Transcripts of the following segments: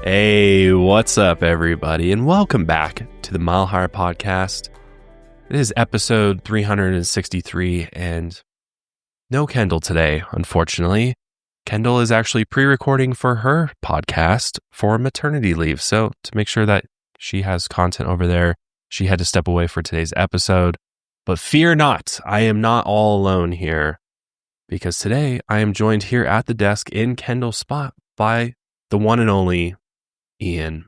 Hey, what's up, everybody, and welcome back to the Mile Higher Podcast. It is episode 363, and no Kendall today, unfortunately. Kendall is actually pre-recording for her podcast for maternity leave, so to make sure that she has content over there, she had to step away for today's episode. But fear not, I am not all alone here, because today I am joined here at the desk in Kendall's spot by the one and only Ian.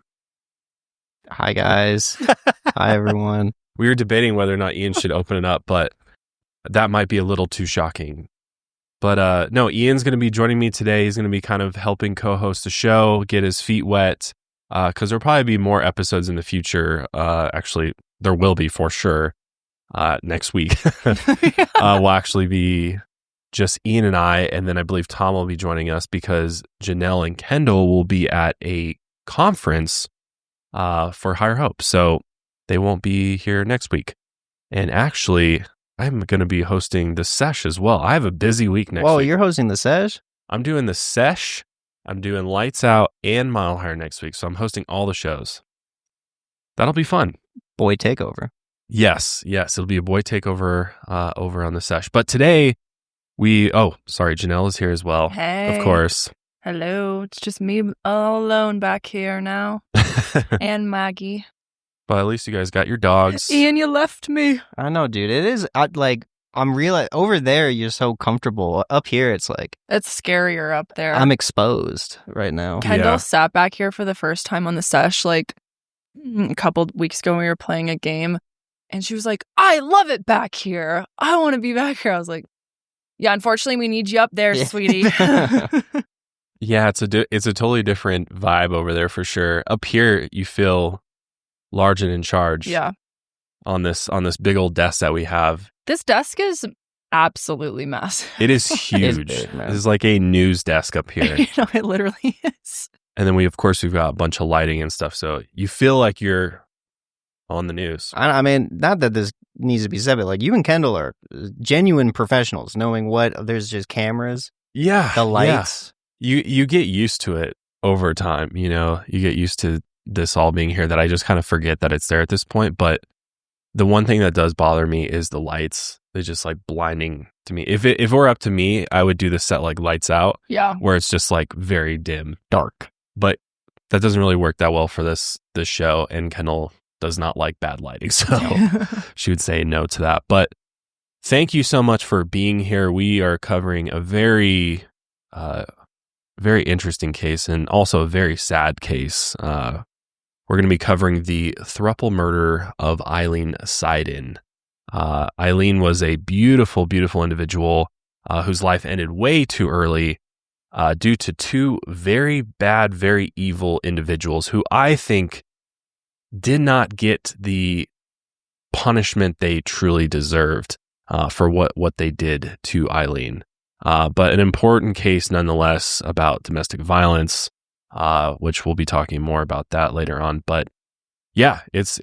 Hi, guys. Hi, everyone. We were debating whether or not Ian should open it up, but that might be a little too shocking. But no, Ian's going to be joining me today. He's going to be kind of helping co-host the show, get his feet wet, because there'll probably be more episodes in the future. Actually, there will be for sure next week. Will actually be just Ian and I, and then I believe Tom will be joining us because Janelle and Kendall will be at a conference for Higher Hope, so they won't be here next week. And actually, I'm going to be hosting the sesh as well. I have a busy week next week. Oh, you're hosting the sesh? I'm doing the sesh, I'm doing Lights Out and Mile Higher next week, so I'm hosting all the shows. That'll be fun. Boy takeover. Yes, it'll be a boy takeover over on the sesh. But today, Janelle is here as well. Hey. Of course. Hello. It's just me all alone back here now. And Maggie. But at least you guys got your dogs. Ian, you left me. I know, dude. It is, I'm real. Over there, you're so comfortable. Up here, it's like... It's scarier up there. I'm exposed right now. Kendall sat back here for the first time on the sesh, like, a couple weeks ago when we were playing a game. And she was like, I love it back here. I want to be back here. I was like, yeah, unfortunately, we need you up there, sweetie. Yeah, it's a totally different vibe over there for sure. Up here, you feel large and in charge. Yeah. On this big old desk that we have. This desk is absolutely massive. It is huge. Big, man. This is like a news desk up here. It literally is. And then we've got a bunch of lighting and stuff, so you feel like you're on the news. I mean, not that this needs to be said, but like you and Kendall are genuine professionals, knowing there's just cameras. Yeah. The lights. Yeah. You get used to it over time, you know. You get used to this all being here that I just kind of forget that it's there at this point. But the one thing that does bother me is the lights. They're just like blinding to me. If it were up to me, I would do the set like Lights Out. Yeah. Where it's just like very dim, dark. But that doesn't really work that well for this show. And Kendall does not like bad lighting. So she would say no to that. But thank you so much for being here. We are covering a very interesting case and also a very sad case. We're going to be covering the throuple murder of Aileen Seiden. Aileen was a beautiful, beautiful individual whose life ended way too early due to two very bad, very evil individuals who I think did not get the punishment they truly deserved for what they did to Aileen. But an important case nonetheless about domestic violence, which we'll be talking more about that later on. But yeah, it's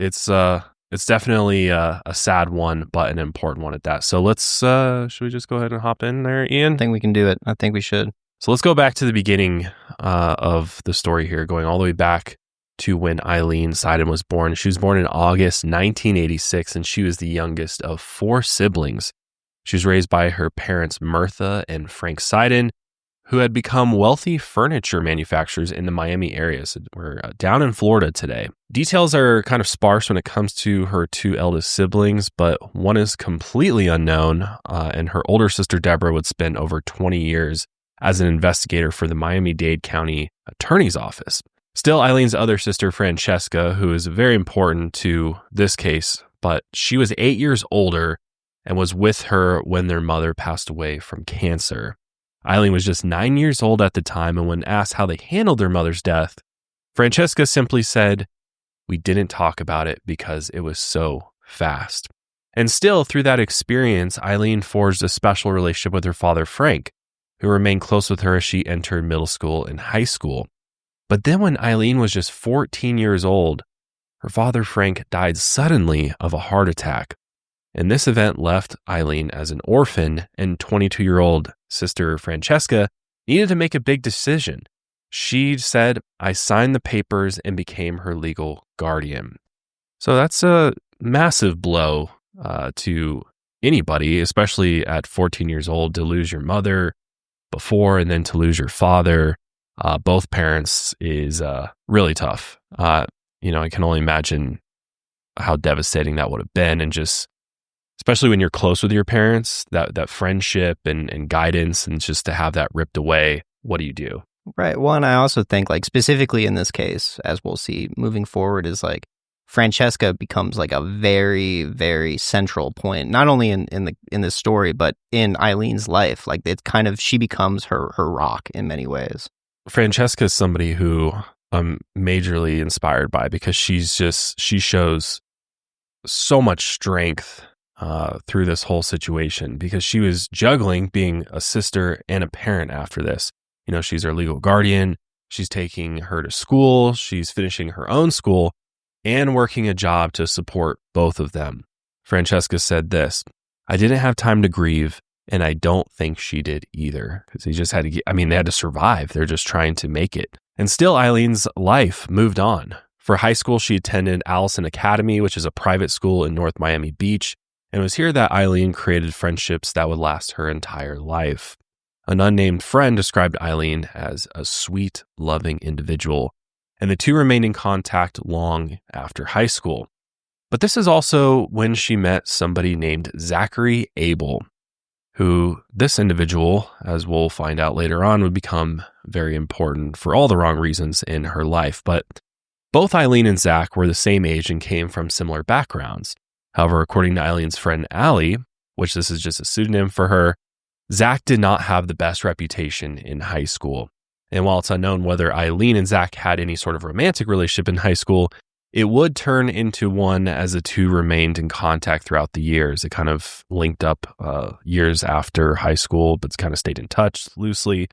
definitely a sad one, but an important one at that. So let's should we just go ahead and hop in there, Ian? I think we can do it. I think we should. So let's go back to the beginning of the story here, going all the way back to when Aileen Seiden was born. She was born in August 1986, and she was the youngest of four siblings. She was raised by her parents, Martha and Frank Seiden, who had become wealthy furniture manufacturers in the Miami area. So we're down in Florida today. Details are kind of sparse when it comes to her two eldest siblings, but one is completely unknown, and her older sister, Deborah, would spend over 20 years as an investigator for the Miami-Dade County Attorney's Office. Still, Aileen's other sister, Francesca, who is very important to this case, but she was 8 years older and was with her when their mother passed away from cancer. Aileen was just 9 years old at the time, and when asked how they handled their mother's death, Francesca simply said, "We didn't talk about it because it was so fast." And still, through that experience, Aileen forged a special relationship with her father, Frank, who remained close with her as she entered middle school and high school. But then when Aileen was just 14 years old, her father, Frank, died suddenly of a heart attack. And this event left Aileen as an orphan, and 22-year-old sister Francesca needed to make a big decision. She said, "I signed the papers and became her legal guardian." So that's a massive blow to anybody, especially at 14 years old, to lose your mother before and then to lose your father. Both parents is really tough. I can only imagine how devastating that would have been. And just, especially when you're close with your parents, that friendship and guidance, and just to have that ripped away, what do you do? Right. Well, and I also think, like, specifically in this case, as we'll see moving forward, is like Francesca becomes like a very, very central point, not only in this story, but in Eileen's life. Like, it's kind of, she becomes her rock in many ways. Francesca is somebody who I'm majorly inspired by, because she shows so much strength through this whole situation, because she was juggling being a sister and a parent after this. She's her legal guardian. She's taking her to school. She's finishing her own school and working a job to support both of them. Francesca said this: "I didn't have time to grieve, and I don't think she did either," because they just had to they had to survive. They're just trying to make it. And still, Eileen's life moved on. For high school, she attended Allison Academy, which is a private school in North Miami Beach. And it was here that Aileen created friendships that would last her entire life. An unnamed friend described Aileen as a sweet, loving individual, and the two remained in contact long after high school. But this is also when she met somebody named Zachary Abell, who, this individual, as we'll find out later on, would become very important for all the wrong reasons in her life. But both Aileen and Zach were the same age and came from similar backgrounds. However, according to Eileen's friend Allie, which this is just a pseudonym for her, Zach did not have the best reputation in high school. And while it's unknown whether Aileen and Zach had any sort of romantic relationship in high school, it would turn into one as the two remained in contact throughout the years. It kind of linked up years after high school, but kind of stayed in touch loosely.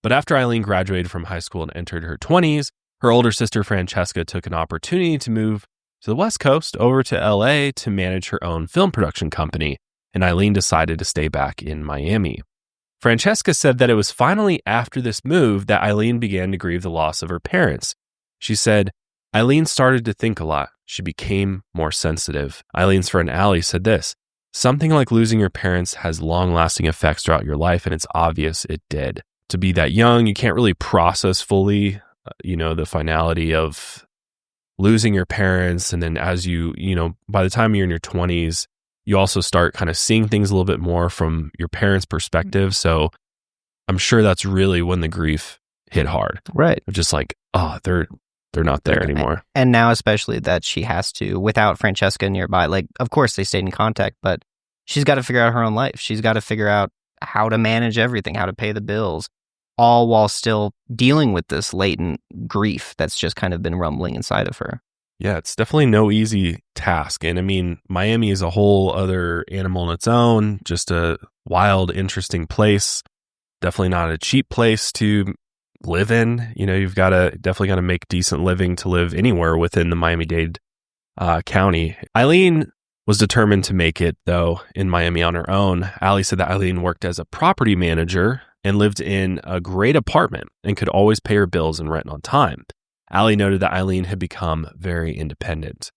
But after Aileen graduated from high school and entered her 20s, her older sister Francesca took an opportunity to move to the West Coast over to LA to manage her own film production company, and Aileen decided to stay back in Miami. Francesca said that it was finally after this move that Aileen began to grieve the loss of her parents. She said, "Aileen started to think a lot. She became more sensitive." Eileen's friend Allie said this: "Something like losing your parents has long-lasting effects throughout your life, and it's obvious it did. To be that young, you can't really process fully, the finality of losing your parents. And then as by the time you're in your 20s, you also start kind of seeing things a little bit more from your parents' perspective. So I'm sure that's really when the grief hit hard. Right. Just like, oh, they're not there anymore. And now especially that she has to, without Francesca nearby, like, of course they stayed in contact, but she's got to figure out her own life. She's got to figure out how to manage everything, how to pay the bills, all while still dealing with this latent grief that's just kind of been rumbling inside of her. Yeah, it's definitely no easy task. And Miami is a whole other animal in its own, just a wild, interesting place. Definitely not a cheap place to live in. You've definitely got to make decent living to live anywhere within the Miami-Dade County. Aileen was determined to make it, though, in Miami on her own. Allie said that Aileen worked as a property manager and lived in a great apartment and could always pay her bills and rent on time. Allie noted that Aileen had become very independent.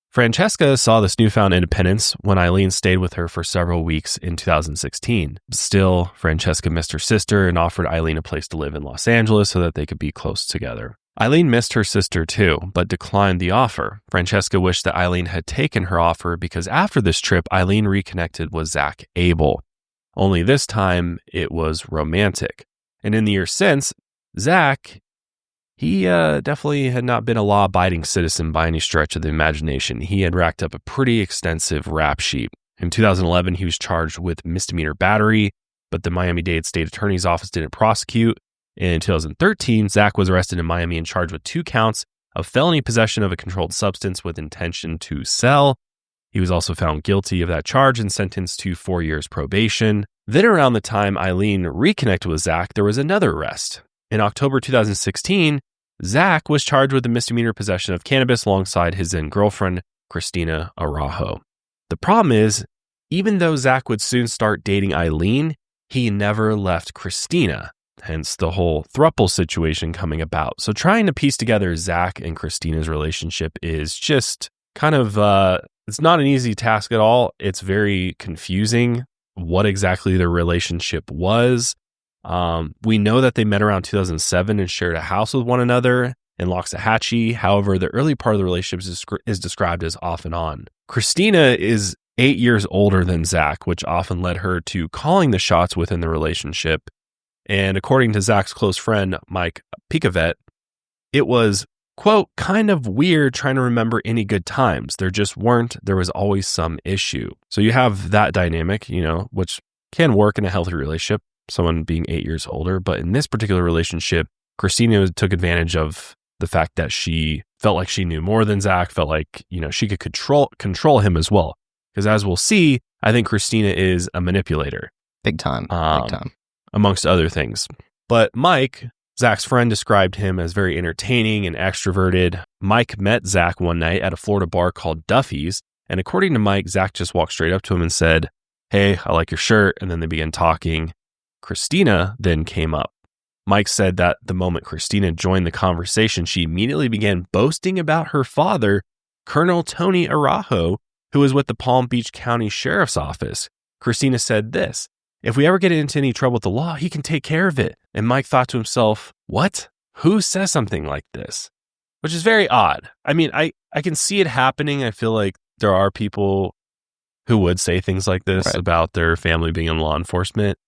Francesca saw this newfound independence when Aileen stayed with her for several weeks in 2016. Still, Francesca missed her sister and offered Aileen a place to live in Los Angeles so that they could be close together. Aileen missed her sister too, but declined the offer. Francesca wished that Aileen had taken her offer because after this trip, Aileen reconnected with Zach Abell. Only this time, it was romantic. And in the years since, Zach, he definitely had not been a law-abiding citizen by any stretch of the imagination. He had racked up a pretty extensive rap sheet. In 2011, he was charged with misdemeanor battery, but the Miami-Dade State Attorney's Office didn't prosecute. In 2013, Zach was arrested in Miami and charged with 2 counts of felony possession of a controlled substance with intention to sell. He was also found guilty of that charge and sentenced to 4 years probation. Then around the time Aileen reconnected with Zach, there was another arrest. In October 2016, Zach was charged with the misdemeanor possession of cannabis alongside his then girlfriend, Christina Araujo. The problem is, even though Zach would soon start dating Aileen, he never left Christina. hence the whole throuple situation coming about. So trying to piece together Zach and Christina's relationship is just kind of, it's not an easy task at all. It's very confusing what exactly their relationship was. We know that they met around 2007 and shared a house with one another in Loxahatchee. However, the early part of the relationship is described as off and on. Christina is 8 years older than Zach, which often led her to calling the shots within the relationship. And according to Zach's close friend, Mike Picavet, it was, quote, kind of weird trying to remember any good times. There just weren't. There was always some issue. So you have that dynamic, which can work in a healthy relationship, someone being 8 years older. But in this particular relationship, Christina took advantage of the fact that she felt like she knew more than Zach, felt like, she could control him as well. Because as we'll see, I think Christina is a manipulator. Big time. Big time. Amongst other things. But Mike, Zach's friend, described him as very entertaining and extroverted. Mike met Zach one night at a Florida bar called Duffy's. And according to Mike, Zach just walked straight up to him and said, "Hey, I like your shirt." And then they began talking. Christina then came up. Mike said that the moment Christina joined the conversation, she immediately began boasting about her father, Colonel Tony Araujo, who was with the Palm Beach County Sheriff's Office. Christina said this, "If we ever get into any trouble with the law, he can take care of it." And Mike thought to himself, what? Who says something like this? Which is very odd. I mean, I can see it happening. I feel like there are people who would say things like this about their family being in law enforcement.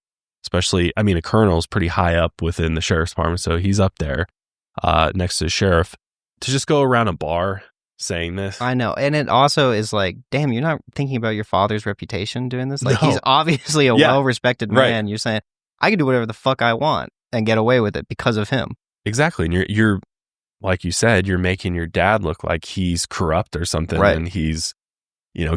Especially, a colonel's pretty high up within the sheriff's department, so he's up there next to the sheriff. To just go around a bar saying this. I know. And it also is like, damn, you're not thinking about your father's reputation doing this? Like, No. He's obviously a well-respected man. You're saying, I can do whatever the fuck I want and get away with it because of him. Exactly. And you're like you said, you're making your dad look like he's corrupt or something. Right. And he's,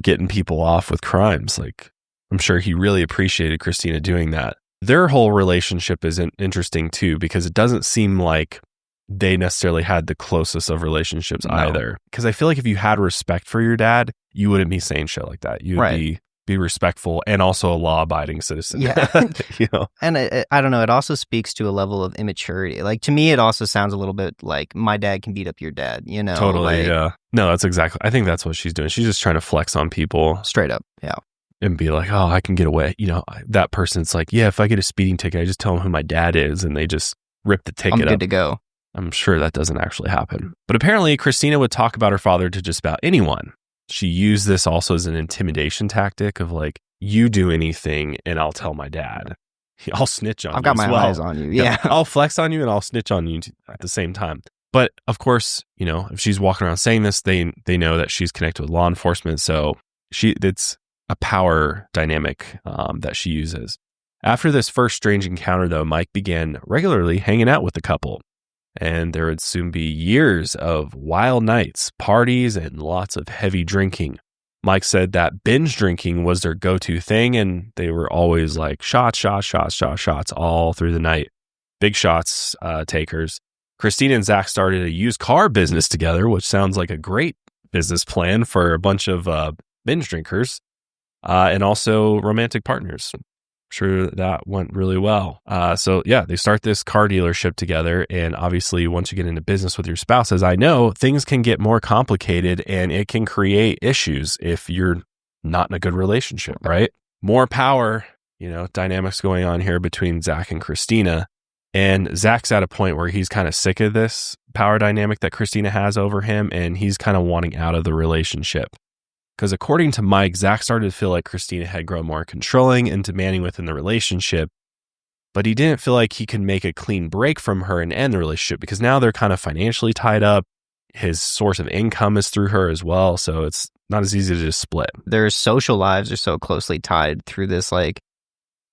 getting people off with crimes. Like, I'm sure he really appreciated Christina doing that. Their whole relationship is interesting too, because it doesn't seem like they necessarily had the closest of relationships either. Because I feel like if you had respect for your dad, you wouldn't be saying shit like that. You would be respectful and also a law-abiding citizen. Yeah. And I don't know. It also speaks to a level of immaturity. Like, to me, it also sounds a little bit like my dad can beat up your dad, Totally, yeah. No, that's exactly. I think that's what she's doing. She's just trying to flex on people. Straight up, yeah. And be like, oh, I can get away. That person's like, yeah, if I get a speeding ticket, I just tell them who my dad is and they just rip the ticket up. I'm good to go. I'm sure that doesn't actually happen. But apparently, Christina would talk about her father to just about anyone. She used this also as an intimidation tactic of like, you do anything and I'll tell my dad. I'll snitch on you. I've got my eyes on you. Yeah. I'll flex on you and I'll snitch on you at the same time. But of course, if she's walking around saying this, they know that she's connected with law enforcement. So it's a power dynamic that she uses. After this first strange encounter, though, Mike began regularly hanging out with the couple. And there would soon be years of wild nights, parties, and lots of heavy drinking. Mike said that binge drinking was their go-to thing, and they were always like shots all through the night. Big shots takers. Christina and Zach started a used car business together, which sounds like a great business plan for a bunch of binge drinkers. And also romantic partners. I'm sure that went really well. So yeah, they start this car dealership together. And obviously, once you get into business with your spouse, as I know, things can get more complicated and it can create issues if you're not in a good relationship, right? More power, dynamics going on here between Zach and Christina. And Zach's at a point where he's kind of sick of this power dynamic that Christina has over him. And he's kind of wanting out of the relationship. Because according to Mike, Zach started to feel like Christina had grown more controlling and demanding within the relationship, but he didn't feel like he could make a clean break from her and end the relationship because now they're kind of financially tied up. His source of income is through her as well, so it's not as easy to just split. Their social lives are so closely tied through this like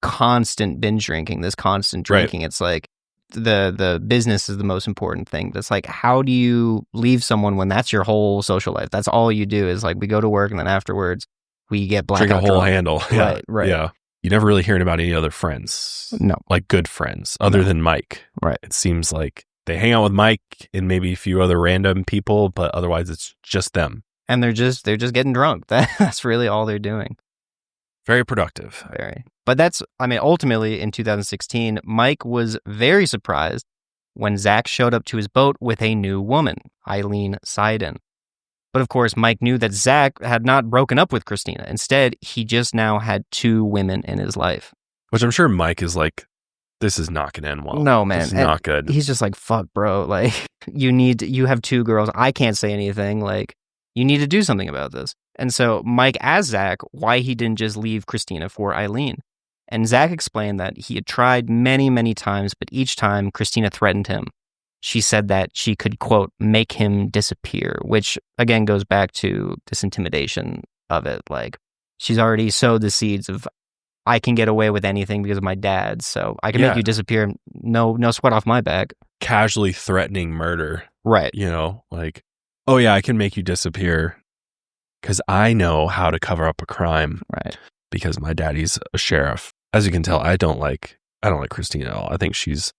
constant binge drinking, this constant drinking. Right. It's like the business is the most important thing. That's like, how do you leave someone when that's your whole social life? That's all you do is like, we go to work and then afterwards we get blackout drink a whole drunk. handle. Right. Yeah. You never really hearing about any other friends. No. Like good friends other than Mike. Right. It seems like they hang out with Mike and maybe a few other random people, but otherwise it's just them. And they're just getting drunk. That's really all they're doing. Very productive. Very. But that's, ultimately in 2016, Mike was very surprised when Zach showed up to his boat with a new woman, Aileen Seiden. But of course, Mike knew that Zach had not broken up with Christina. Instead, he just now had 2 women in his life. Which I'm sure Mike is like, this is not going to end well. No, man. This is not good. He's just like, fuck, bro. Like, you have 2 girls. I can't say anything. Like, you need to do something about this. And so Mike asked Zach why he didn't just leave Christina for Aileen. And Zach explained that he had tried many, many times, but each time Christina threatened him. She said that she could, quote, make him disappear, which again goes back to this intimidation of it. Like, she's already sowed the seeds of, I can get away with anything because of my dad, so I can make you disappear. No sweat off my back. Casually threatening murder. Right. You know, like, oh yeah, I can make you disappear because I know how to cover up a crime. Right. Because my daddy's a sheriff. As you can tell, I don't like Christina at all. I think she's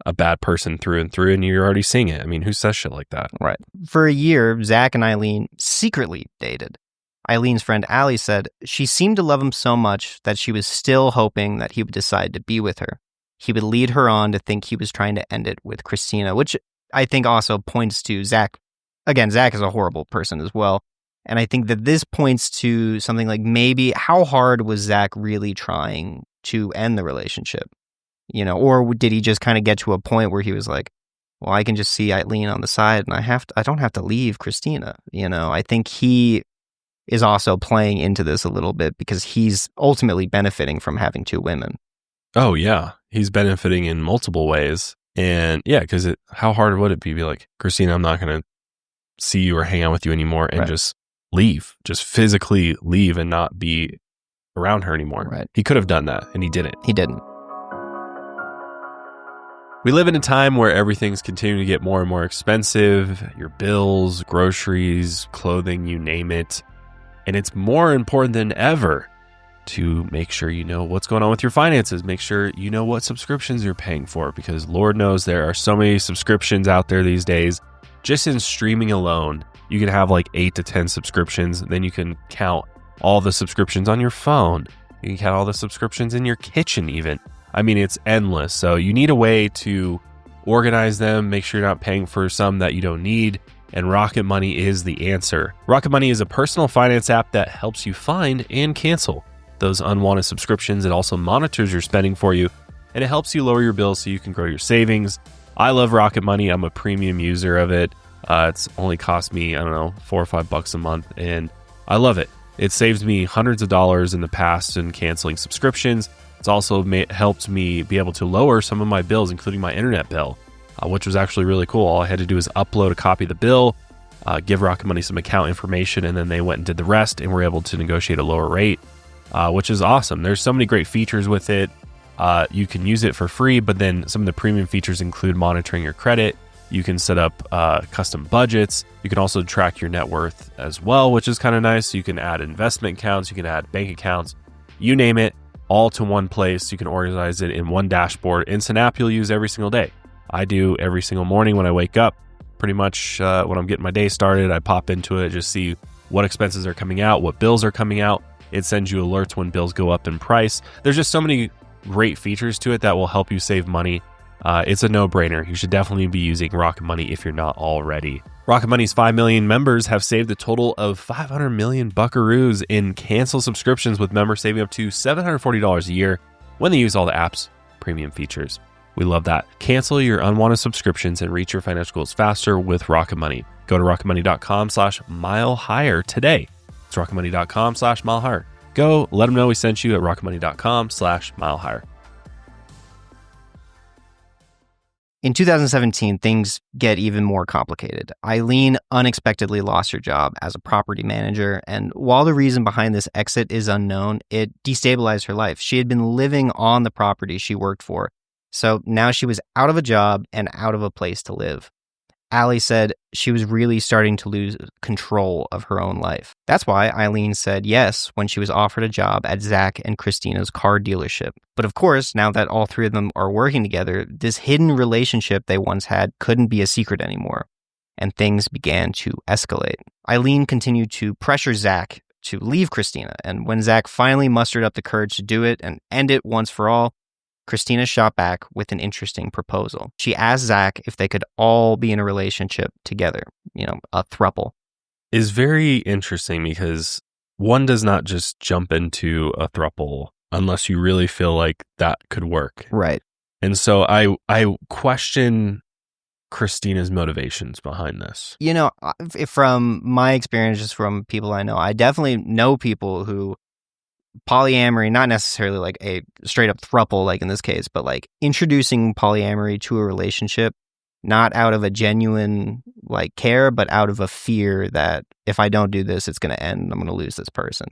a bad person through and through, and you're already seeing it. I mean, who says shit like that? Right. For a year, Zach and Aileen secretly dated. Eileen's friend Allie said she seemed to love him so much that she was still hoping that he would decide to be with her. He would lead her on to think he was trying to end it with Christina, which I think also points to Zach. Again, Zach is a horrible person as well. And I think that this points to something like maybe how hard was Zach really trying to end the relationship? You know, or did he just kind of get to a point where he was like, well, I can just see Aileen on the side and I don't have to leave Christina. You know, I think he is also playing into this a little bit because he's ultimately benefiting from having 2 women. Oh, yeah. He's benefiting in multiple ways. And yeah, because how hard would it be like, Christina, I'm not going to see you or hang out with you anymore and just leave, just physically leave and not be around her anymore. Right. He could have done that and he didn't. He didn't. We live in a time where everything's continuing to get more and more expensive. Your bills, groceries, clothing, you name it. And it's more important than ever to make sure you know what's going on with your finances. Make sure you know what subscriptions you're paying for, because Lord knows there are so many subscriptions out there these days. Just in streaming alone, you can have like 8 to 10 subscriptions. Then you can count all the subscriptions on your phone. You can count all the subscriptions in your kitchen even. I mean, it's endless. So you need a way to organize them, make sure you're not paying for some that you don't need. And Rocket Money is the answer. Rocket Money is a personal finance app that helps you find and cancel those unwanted subscriptions. It also monitors your spending for you, and it helps you lower your bills so you can grow your savings. I love Rocket Money. I'm a premium user of it. It's only cost me, I don't know, $4 or $5 a month, and I love it. It saves me hundreds of dollars in the past in canceling subscriptions. It's also helped me be able to lower some of my bills, including my internet bill, which was actually really cool. All I had to do is upload a copy of the bill, give Rocket Money some account information, and then they went and did the rest and were able to negotiate a lower rate, which is awesome. There's so many great features with it. You can use it for free, but then some of the premium features include monitoring your credit. You can set up custom budgets. You can also track your net worth as well, which is kind of nice. You can add investment accounts. You can add bank accounts. You name it, all to one place. You can organize it in one dashboard. It's an app you'll use every single day. I do every single morning when I wake up. Pretty much when I'm getting my day started, I pop into it, just see what expenses are coming out, what bills are coming out. It sends you alerts when bills go up in price. There's just so many great features to it that will help you save money. It's a no-brainer. You should definitely be using Rocket Money if you're not already. Rocket Money's 5 million members have saved a total of 500 million buckaroos in cancel subscriptions, with members saving up to $740 a year when they use all the app's premium features. We love that. Cancel your unwanted subscriptions and reach your financial goals faster with Rocket Money. Go to rocketmoney.com/milehigher today. It's rocketmoney.com/milehigher. Go, let them know we sent you at rocketmoney.com/milehigher. In 2017, things get even more complicated. Aileen unexpectedly lost her job as a property manager, and while the reason behind this exit is unknown, it destabilized her life. She had been living on the property she worked for, so now she was out of a job and out of a place to live. Allie said she was really starting to lose control of her own life. That's why Aileen said yes when she was offered a job at Zach and Christina's car dealership. But of course, now that all 3 of them are working together, this hidden relationship they once had couldn't be a secret anymore, and things began to escalate. Aileen continued to pressure Zach to leave Christina. And when Zach finally mustered up the courage to do it and end it once for all, Christina shot back with an interesting proposal. She asked Zach if they could all be in a relationship together, a throuple. Is very interesting because one does not just jump into a throuple unless you really feel like that could work. Right. And so I question Christina's motivations behind this. From my experience, just from people I know, I definitely know people who polyamory, not necessarily like a straight up throuple, like in this case, but like introducing polyamory to a relationship, not out of a genuine like care, but out of a fear that if I don't do this, it's going to end. I'm going to lose this person.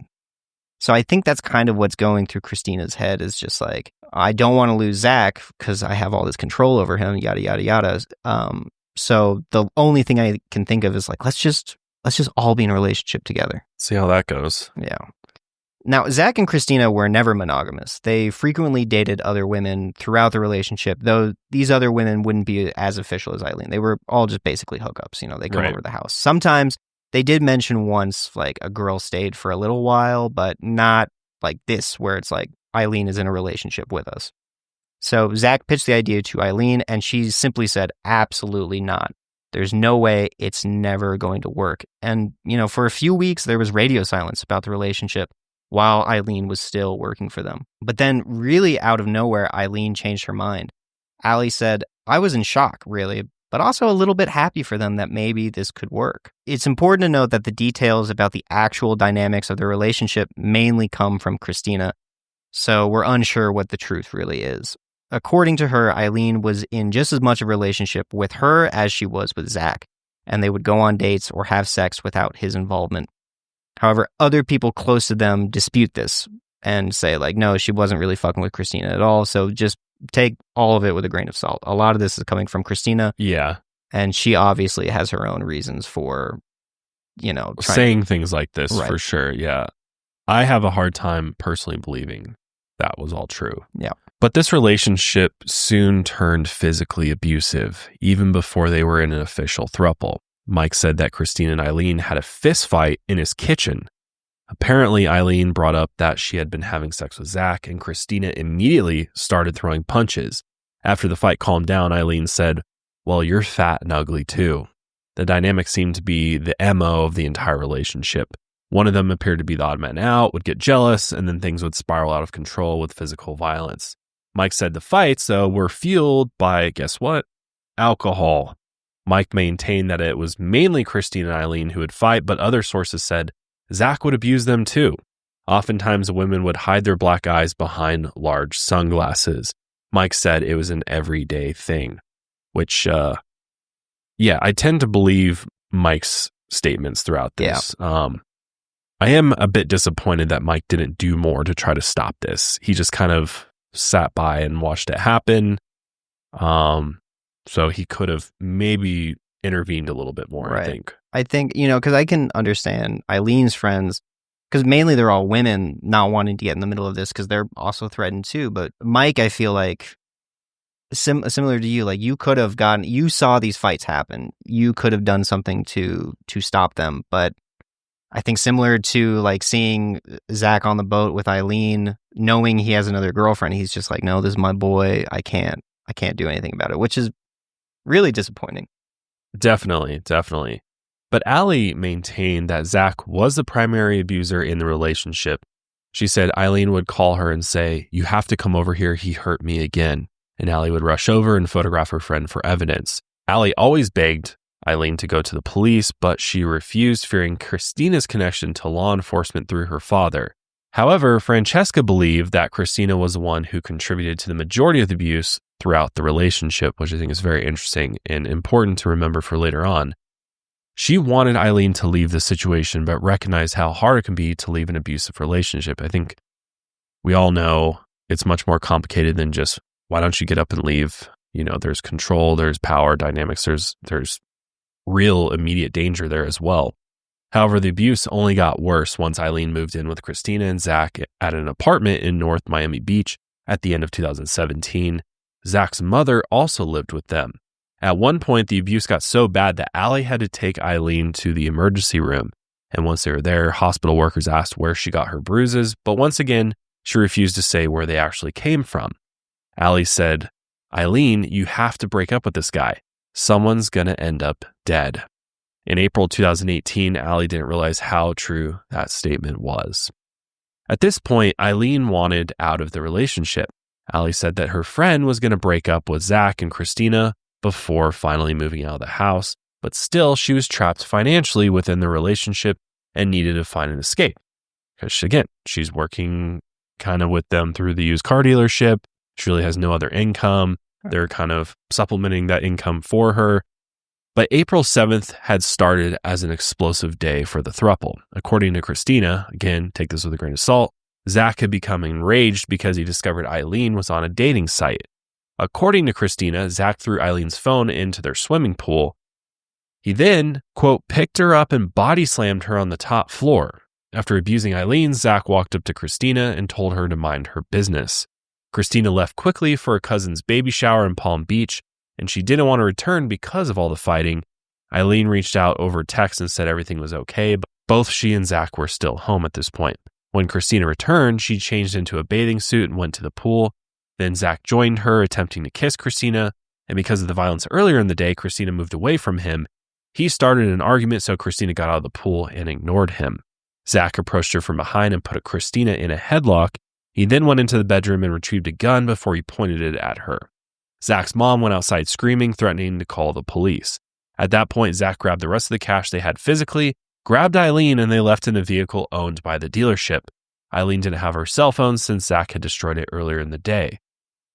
So I think that's kind of what's going through Christina's head is just like, I don't want to lose Zach because I have all this control over him, yada, yada, yada. So the only thing I can think of is like, let's just all be in a relationship together. See how that goes. Yeah. Now, Zach and Christina were never monogamous. They frequently dated other women throughout the relationship, though these other women wouldn't be as official as Aileen. They were all just basically hookups. They come over the house. Sometimes they did mention once, like, a girl stayed for a little while, but not like this, where it's like, Aileen is in a relationship with us. So Zach pitched the idea to Aileen, and she simply said, absolutely not. There's no way, it's never going to work. And, for a few weeks, there was radio silence about the relationship while Aileen was still working for them. But then, really out of nowhere, Aileen changed her mind. Allie said, I was in shock, really, but also a little bit happy for them that maybe this could work. It's important to note that the details about the actual dynamics of the relationship mainly come from Christina, so we're unsure what the truth really is. According to her, Aileen was in just as much of a relationship with her as she was with Zach, and they would go on dates or have sex without his involvement. However, other people close to them dispute this and say, like, no, she wasn't really fucking with Christina at all, so just take all of it with a grain of salt. A lot of this is coming from Christina. Yeah. And she obviously has her own reasons for, saying things like this, right. For sure, yeah. I have a hard time personally believing that was all true. Yeah. But this relationship soon turned physically abusive, even before they were in an official throuple. Mike said that Christina and Aileen had a fist fight in his kitchen. Apparently, Aileen brought up that she had been having sex with Zach, and Christina immediately started throwing punches. After the fight calmed down, Aileen said, well, you're fat and ugly too. The dynamic seemed to be the MO of the entire relationship. One of them appeared to be the odd man out, would get jealous, and then things would spiral out of control with physical violence. Mike said the fights, though, were fueled by, guess what? Alcohol. Mike maintained that it was mainly Christina and Aileen who would fight, but other sources said Zach would abuse them too. Oftentimes, women would hide their black eyes behind large sunglasses. Mike said it was an everyday thing, which, I tend to believe Mike's statements throughout this. Yeah. I am a bit disappointed that Mike didn't do more to try to stop this. He just kind of sat by and watched it happen. So he could have maybe intervened a little bit more, right. I think, because I can understand Eileen's friends, because mainly they're all women not wanting to get in the middle of this because they're also threatened too. But Mike, I feel like, similar to you, like you saw these fights happen. You could have done something to stop them. But I think similar to like seeing Zach on the boat with Aileen, knowing he has another girlfriend, he's just like, no, this is my boy. I can't do anything about it, which is really disappointing. Definitely. But Allie maintained that Zach was the primary abuser in the relationship. She said Aileen would call her and say, you have to come over here. He hurt me again. And Allie would rush over and photograph her friend for evidence. Allie always begged Aileen to go to the police, but she refused, fearing Christina's connection to law enforcement through her father. However, Francesca believed that Christina was the one who contributed to the majority of the abuse throughout the relationship, which I think is very interesting and important to remember for later on. She wanted Aileen to leave the situation, but recognized how hard it can be to leave an abusive relationship. I think we all know it's much more complicated than just, why don't you get up and leave? There's control, there's power dynamics, there's real immediate danger there as well. However, the abuse only got worse once Aileen moved in with Christina and Zach at an apartment in North Miami Beach at the end of 2017. Zach's mother also lived with them. At one point, the abuse got so bad that Allie had to take Aileen to the emergency room, And once they were there, hospital workers asked where she got her bruises, but once again, she refused to say where they actually came from. Allie said, "Aileen, you have to break up with this guy. Someone's gonna end up dead." In April 2018, Allie didn't realize how true that statement was. At this point, Aileen wanted out of the relationship. Allie said that her friend was going to break up with Zach and Christina before finally moving out of the house, but still she was trapped financially within the relationship and needed to find an escape. Because again, she's working kind of with them through the used car dealership. She really has no other income. They're kind of supplementing that income for her. But April 7th had started as an explosive day for the throuple. According to Christina, again, take this with a grain of salt, Zach had become enraged because he discovered Aileen was on a dating site. According to Christina, Zach threw Eileen's phone into their swimming pool. He then, quote, picked her up and body slammed her on the top floor. After abusing Aileen, Zach walked up to Christina and told her to mind her business. Christina left quickly for a cousin's baby shower in Palm Beach, and she didn't want to return because of all the fighting. Aileen reached out over text and said everything was okay, but both she and Zach were still home at this point. When Christina returned, she changed into a bathing suit and went to the pool. Then Zach joined her, attempting to kiss Christina, and because of the violence earlier in the day, Christina moved away from him. He started an argument, so Christina got out of the pool and ignored him. Zach approached her from behind and put Christina in a headlock. He then went into the bedroom and retrieved a gun before he pointed it at her. Zach's mom went outside screaming, threatening to call the police. At that point, Zach grabbed the rest of the cash they had physically, grabbed Aileen, and they left in a vehicle owned by the dealership. Aileen didn't have her cell phone since Zach had destroyed it earlier in the day.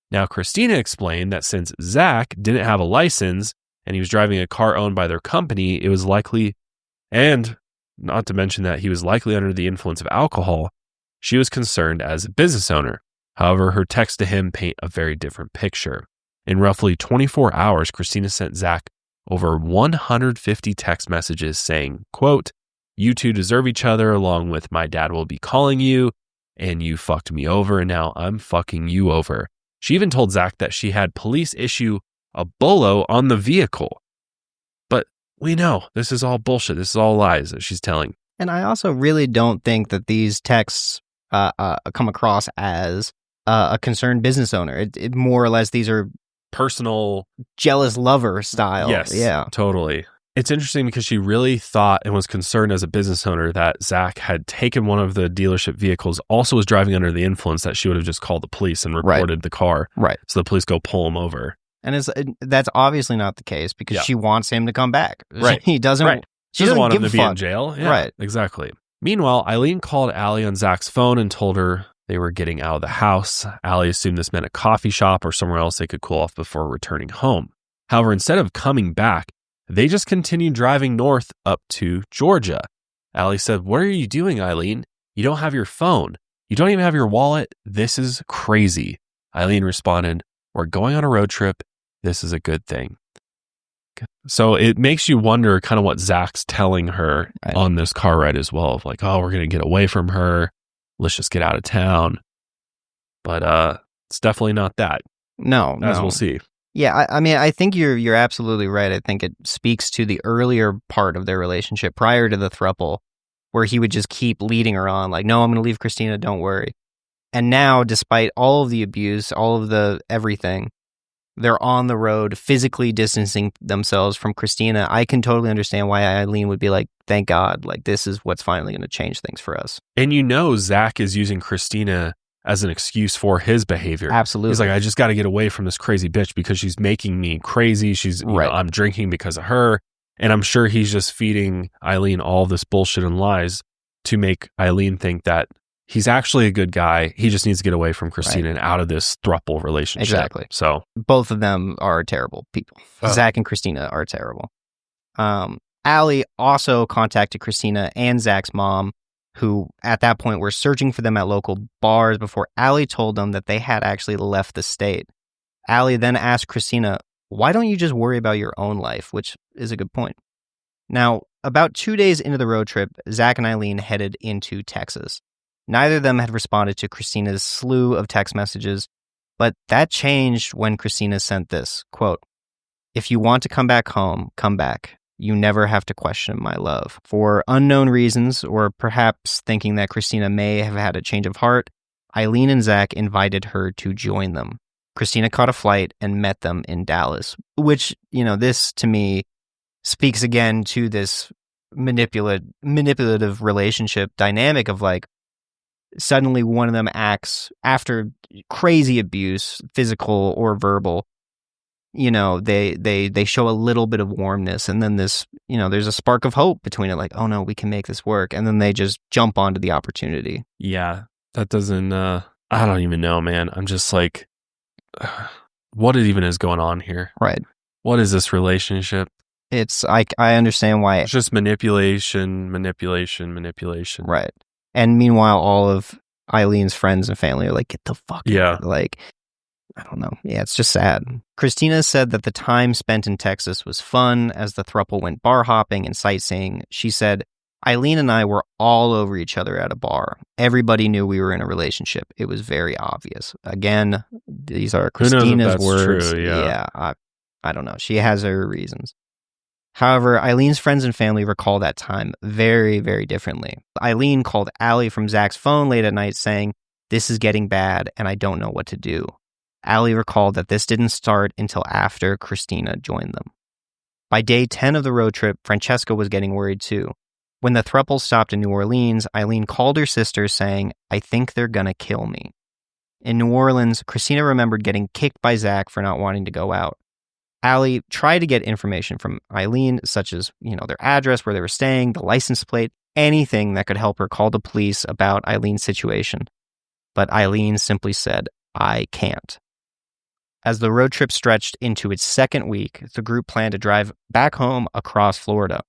Now, Christina explained that since Zach didn't have a license and he was driving a car owned by their company, it was likely, and not to mention that he was likely under the influence of alcohol, she was concerned as a business owner. However, her texts to him paint a very different picture. In roughly 24 hours, Christina sent Zach over 150 text messages saying, quote, "You two deserve each other, along with my dad will be calling you, and you fucked me over, and now I'm fucking you over." She even told Zach that she had police issue a bolo on the vehicle. But we know this is all bullshit. This is all lies that she's telling. And I also really don't think that these texts come across as a concerned business owner. It more or less, these are personal, jealous lover style. Yes, yeah, totally. It's interesting because she really thought and was concerned as a business owner that Zach had taken one of the dealership vehicles, also was driving under the influence, that she would have just called the police and reported the car. Right. So the police go pull him over. And that's obviously not the case because she wants him to come back. Right. He doesn't. Right. She doesn't want him to be in jail. Yeah, right. Exactly. Meanwhile, Aileen called Allie on Zach's phone and told her they were getting out of the house. Allie assumed this meant a coffee shop or somewhere else they could cool off before returning home. However, instead of coming back, they just continued driving north up to Georgia. Allie said, "What are you doing, Aileen? You don't have your phone. You don't even have your wallet. This is crazy." Aileen responded, "We're going on a road trip. This is a good thing." So it makes you wonder kind of what Zach's telling her on this car ride as well. Of like, oh, we're going to get away from her. Let's just get out of town. But it's definitely not that. No. As we'll see. Yeah, I mean, I think you're absolutely right. I think it speaks to the earlier part of their relationship prior to the throuple, where he would just keep leading her on, like, "No, I'm going to leave Christina, don't worry." And now, despite all of the abuse, all of the everything, they're on the road, physically distancing themselves from Christina. I can totally understand why Aileen would be like, "Thank God, like, this is what's finally going to change things for us." And Zach is using Christina as an excuse for his behavior. Absolutely. He's like, "I just got to get away from this crazy bitch because she's making me crazy. She's, you know, I'm drinking because of her." And I'm sure he's just feeding Aileen all this bullshit and lies to make Aileen think that he's actually a good guy. He just needs to get away from Christina and out of this throuple relationship. Exactly. So both of them are terrible people. Zach and Christina are terrible. Allie also contacted Christina and Zach's mom, who at that point were searching for them at local bars before Allie told them that they had actually left the state. Allie then asked Christina, "Why don't you just worry about your own life?" Which is a good point. Now, about 2 days into the road trip, Zach and Aileen headed into Texas. Neither of them had responded to Christina's slew of text messages, but that changed when Christina sent this, quote, "If you want to come back home, come back. You never have to question my love. For unknown reasons, or perhaps thinking that Christina may have had a change of heart, Aileen and Zach invited her to join them. Christina caught a flight and met them in Dallas, which, this to me speaks again to this manipulative relationship dynamic of like, suddenly one of them acts after crazy abuse, physical or verbal. They show a little bit of warmness, and then this, there's a spark of hope between it, like, oh no, we can make this work, and then they just jump onto the opportunity. Yeah, that doesn't, I don't even know, man. I'm just like, what even is going on here? Right. What is this relationship? It's, I understand why. It's just manipulation. Right. And meanwhile, all of Eileen's friends and family are like, get the fuck out. Like, I don't know. Yeah, it's just sad. Christina said that the time spent in Texas was fun as the throuple went bar hopping and sightseeing. She said, Aileen and I were all over each other at a bar. Everybody knew we were in a relationship. It was very obvious. Again, these are Christina's words. True, yeah. I don't know. She has her reasons. However, Eileen's friends and family recall that time very, very differently. Aileen called Allie from Zach's phone late at night saying, this is getting bad and I don't know what to do. Allie recalled that this didn't start until after Christina joined them. By day 10 of the road trip, Francesca was getting worried too. When the throuple stopped in New Orleans, Aileen called her sister saying, I think they're gonna kill me. In New Orleans, Christina remembered getting kicked by Zach for not wanting to go out. Allie tried to get information from Aileen, such as, their address, where they were staying, the license plate, anything that could help her call the police about Eileen's situation. But Aileen simply said, I can't. As the road trip stretched into its second week, the group planned to drive back home across Florida.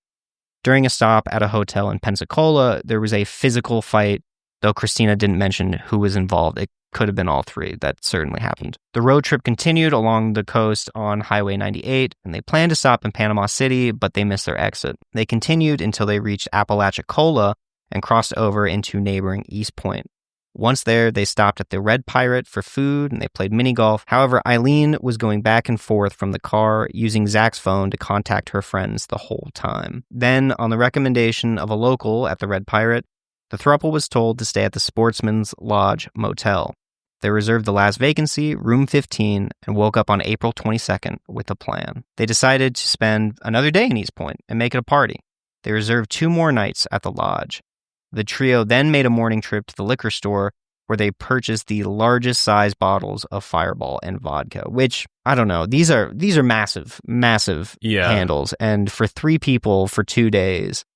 During a stop at a hotel in Pensacola, there was a physical fight, though Christina didn't mention who was involved. It could have been all three. That certainly happened. The road trip continued along the coast on Highway 98, and they planned to stop in Panama City, but they missed their exit. They continued until they reached Apalachicola and crossed over into neighboring East Point. Once there, they stopped at the Red Pirate for food and they played mini golf. However, Aileen was going back and forth from the car using Zach's phone to contact her friends the whole time. Then, on the recommendation of a local at the Red Pirate, the throuple was told to stay at the Sportsman's Lodge Motel. They reserved the last vacancy, room 15, and woke up on April 22nd with a plan. They decided to spend another day in East Point and make it a party. They reserved 2 more nights at the lodge. The trio then made a morning trip to the liquor store where they purchased the largest size bottles of Fireball and vodka, which, I don't know, these are massive handles. And for 3 people for 2 days.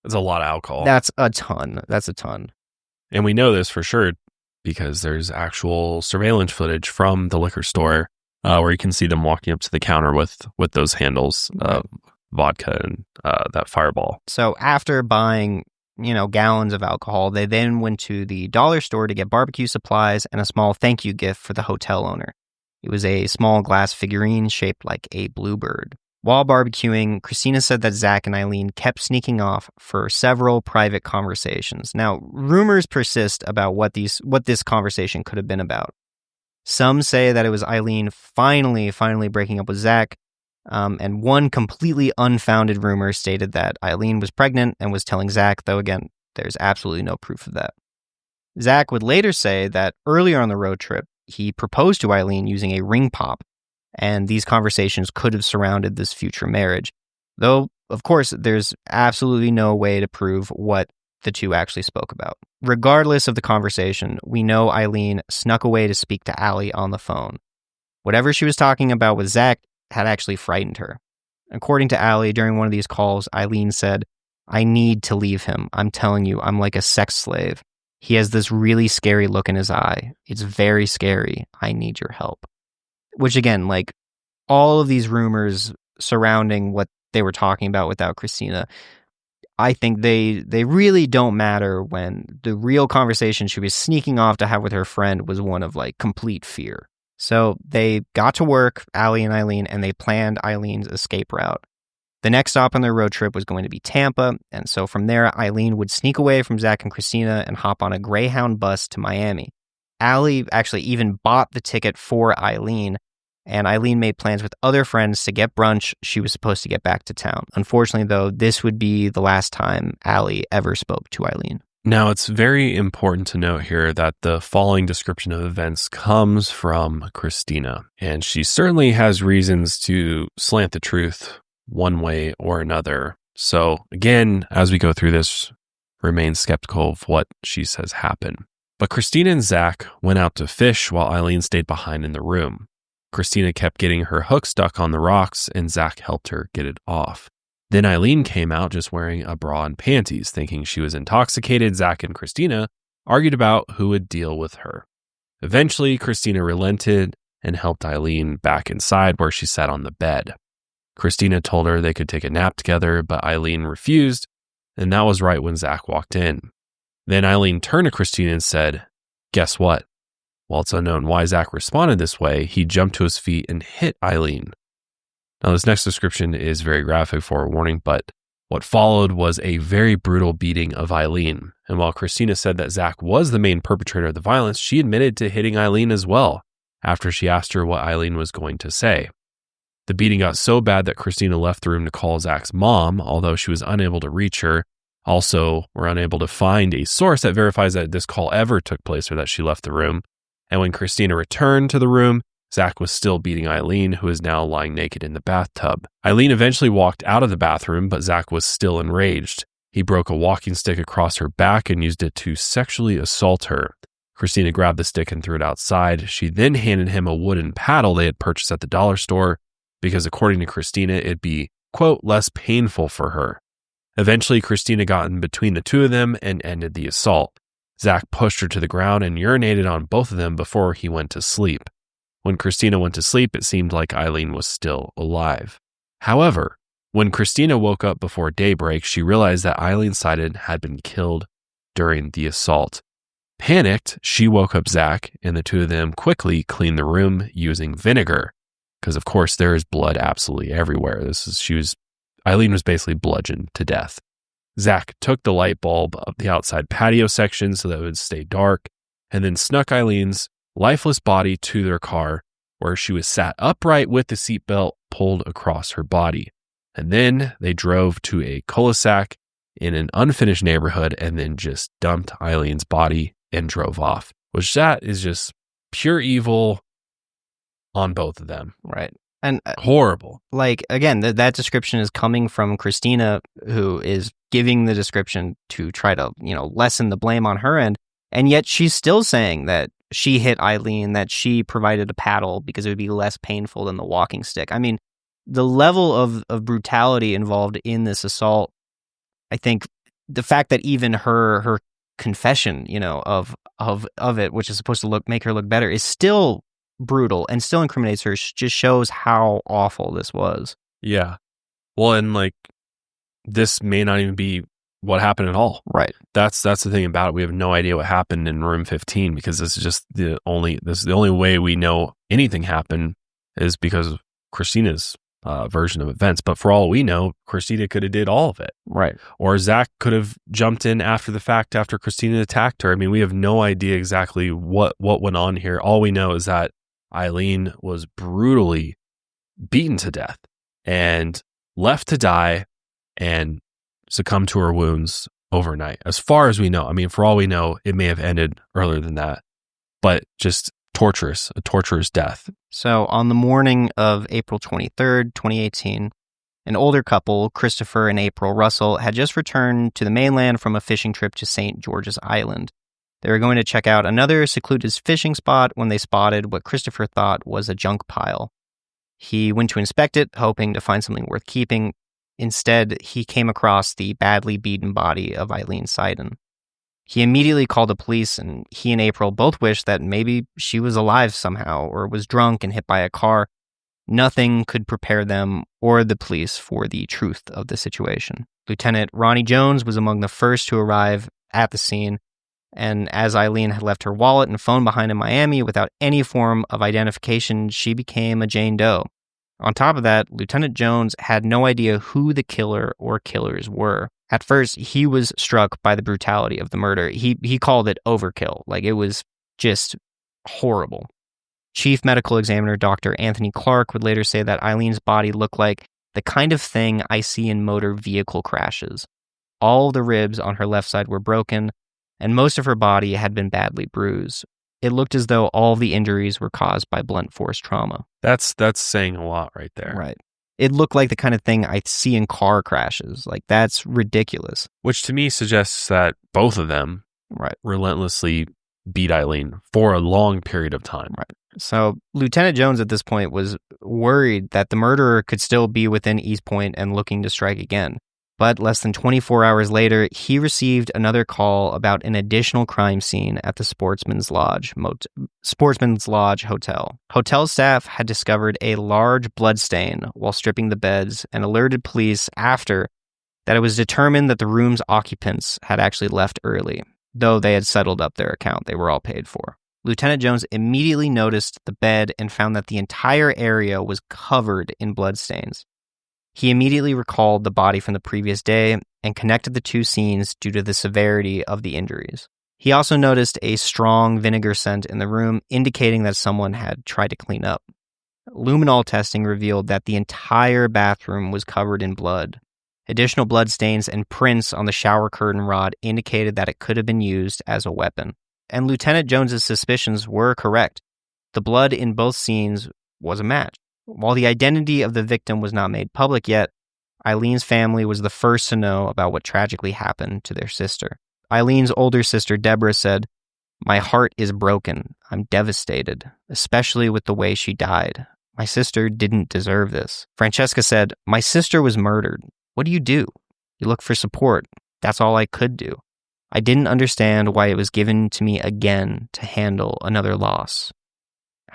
That's a lot of alcohol. That's a ton. And we know this for sure because there's actual surveillance footage from the liquor store where you can see them walking up to the counter with those handles of vodka and that Fireball. So after buying gallons of alcohol, they then went to the dollar store to get barbecue supplies and a small thank you gift for the hotel owner. It was a small glass figurine shaped like a bluebird. While barbecuing, Christina said that Zach and Aileen kept sneaking off for several private conversations. Now, rumors persist about what this conversation could have been about. Some say that it was Aileen finally breaking up with Zach, and one completely unfounded rumor stated that Aileen was pregnant and was telling Zach, though again, there's absolutely no proof of that. Zach would later say that earlier on the road trip, he proposed to Aileen using a ring pop, and these conversations could have surrounded this future marriage. Though, of course, there's absolutely no way to prove what the two actually spoke about. Regardless of the conversation, we know Aileen snuck away to speak to Allie on the phone. Whatever she was talking about with Zach had actually frightened her. According to Allie, during one of these calls, Aileen said, I need to leave him. I'm telling you, I'm like a sex slave. He has this really scary look in his eye. It's very scary. I need your help. Which again, like all of these rumors surrounding what they were talking about without Christina, I think they really don't matter when the real conversation she was sneaking off to have with her friend was one of like complete fear. So they got to work, Allie and Aileen, and they planned Eileen's escape route. The next stop on their road trip was going to be Tampa, and so from there, Aileen would sneak away from Zach and Christina and hop on a Greyhound bus to Miami. Allie actually even bought the ticket for Aileen, and Aileen made plans with other friends to get brunch. She was supposed to get back to town. Unfortunately, though, this would be the last time Allie ever spoke to Aileen. Now, it's very important to note here that the following description of events comes from Christina, and she certainly has reasons to slant the truth one way or another. So again, as we go through this, remain skeptical of what she says happened. But Christina and Zach went out to fish while Aileen stayed behind in the room. Christina kept getting her hook stuck on the rocks, and Zach helped her get it off. Then Aileen came out just wearing a bra and panties. Thinking she was intoxicated, Zach and Christina argued about who would deal with her. Eventually, Christina relented and helped Aileen back inside where she sat on the bed. Christina told her they could take a nap together, but Aileen refused, and that was right when Zach walked in. Then Aileen turned to Christina and said, "Guess what?" While it's unknown why Zach responded this way, he jumped to his feet and hit Aileen. Now, this next description is very graphic, for a warning, but what followed was a very brutal beating of Aileen. And while Christina said that Zach was the main perpetrator of the violence, she admitted to hitting Aileen as well after she asked her what Aileen was going to say. The beating got so bad that Christina left the room to call Zach's mom, although she was unable to reach her. Also, we're unable to find a source that verifies that this call ever took place or that she left the room. And when Christina returned to the room, Zach was still beating Aileen, who is now lying naked in the bathtub. Aileen eventually walked out of the bathroom, but Zach was still enraged. He broke a walking stick across her back and used it to sexually assault her. Christina grabbed the stick and threw it outside. She then handed him a wooden paddle they had purchased at the dollar store because, according to Christina, it'd be, quote, less painful for her. Eventually, Christina got in between the two of them and ended the assault. Zach pushed her to the ground and urinated on both of them before he went to sleep. When Christina went to sleep, it seemed like Aileen was still alive. However, when Christina woke up before daybreak, she realized that Aileen Seiden had been killed during the assault. Panicked, she woke up Zach, and the two of them quickly cleaned the room using vinegar, because of course there is blood absolutely everywhere. Aileen was basically bludgeoned to death. Zach took the light bulb up the outside patio section so that it would stay dark, and then snuck Aileen's lifeless body to their car, where she was sat upright with the seatbelt pulled across her body. And then they drove to a cul-de-sac in an unfinished neighborhood and then just dumped Aileen's body and drove off, which that is just pure evil on both of them. Right. And horrible. Like, again, that description is coming from Christina, who is giving the description to try to, lessen the blame on her end. And yet she's still saying that she hit Aileen, that she provided a paddle because it would be less painful than the walking stick. I mean, the level of brutality involved in this assault, I think the fact that even her confession, of it, which is supposed to make her look better, is still brutal and still incriminates her, just shows how awful this was. Yeah. Well, and this may not even be what happened at all. Right. That's the thing about it. We have no idea what happened in room 15 because this is the only way we know anything happened is because of Christina's version of events. But for all we know, Christina could have did all of it. Right. Or Zach could have jumped in after the fact after Christina attacked her. I mean, we have no idea exactly what went on here. All we know is that Aileen was brutally beaten to death and left to die and succumb to her wounds overnight. As far as we know, I mean, for all we know, it may have ended earlier than that, but just a torturous death. So on the morning of April 23rd, 2018, an older couple, Christopher and April Russell, had just returned to the mainland from a fishing trip to St. George's Island. They were going to check out another secluded fishing spot when they spotted what Christopher thought was a junk pile. He went to inspect it, hoping to find something worth keeping. Instead, he came across the badly beaten body of Aileen Seiden. He immediately called the police, and he and April both wished that maybe she was alive somehow or was drunk and hit by a car. Nothing could prepare them or the police for the truth of the situation. Lieutenant Ronnie Jones was among the first to arrive at the scene, and as Aileen had left her wallet and phone behind in Miami without any form of identification, she became a Jane Doe. On top of that, Lieutenant Jones had no idea who the killer or killers were. At first, he was struck by the brutality of the murder. He called it overkill. It was just horrible. Chief Medical Examiner Dr. Anthony Clark would later say that Eileen's body looked like the kind of thing I see in motor vehicle crashes. All the ribs on her left side were broken, and most of her body had been badly bruised. It looked as though all the injuries were caused by blunt force trauma. That's saying a lot right there. Right. It looked like the kind of thing I see in car crashes. Like, that's ridiculous. Which to me suggests that both of them relentlessly beat Aileen for a long period of time. Right. So Lieutenant Jones at this point was worried that the murderer could still be within East Point and looking to strike again. But less than 24 hours later, he received another call about an additional crime scene at the Sportsman's Lodge Hotel. Hotel staff had discovered a large blood stain while stripping the beds and alerted police after that it was determined that the room's occupants had actually left early, though they had settled up their account. They were all paid for. Lieutenant Jones immediately noticed the bed and found that the entire area was covered in bloodstains. He immediately recalled the body from the previous day and connected the two scenes due to the severity of the injuries. He also noticed a strong vinegar scent in the room, indicating that someone had tried to clean up. Luminol testing revealed that the entire bathroom was covered in blood. Additional blood stains and prints on the shower curtain rod indicated that it could have been used as a weapon. And Lieutenant Jones's suspicions were correct. The blood in both scenes was a match. While the identity of the victim was not made public yet, Eileen's family was the first to know about what tragically happened to their sister. Eileen's older sister, Deborah, said, "My heart is broken. I'm devastated, especially with the way she died. My sister didn't deserve this." Francesca said, "My sister was murdered. What do? You look for support. That's all I could do. I didn't understand why it was given to me again to handle another loss."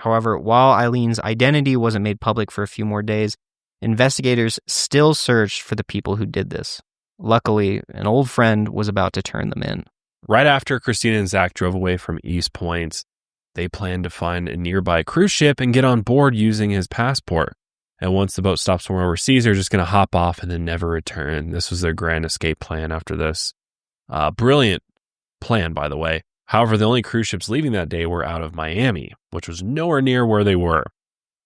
However, while Eileen's identity wasn't made public for a few more days, investigators still searched for the people who did this. Luckily, an old friend was about to turn them in. Right after Christina and Zach drove away from East Point, they planned to find a nearby cruise ship and get on board using his passport. And once the boat stops somewhere overseas, they're just going to hop off and then never return. This was their grand escape plan after this. Brilliant plan, by the way. However, the only cruise ships leaving that day were out of Miami, which was nowhere near where they were.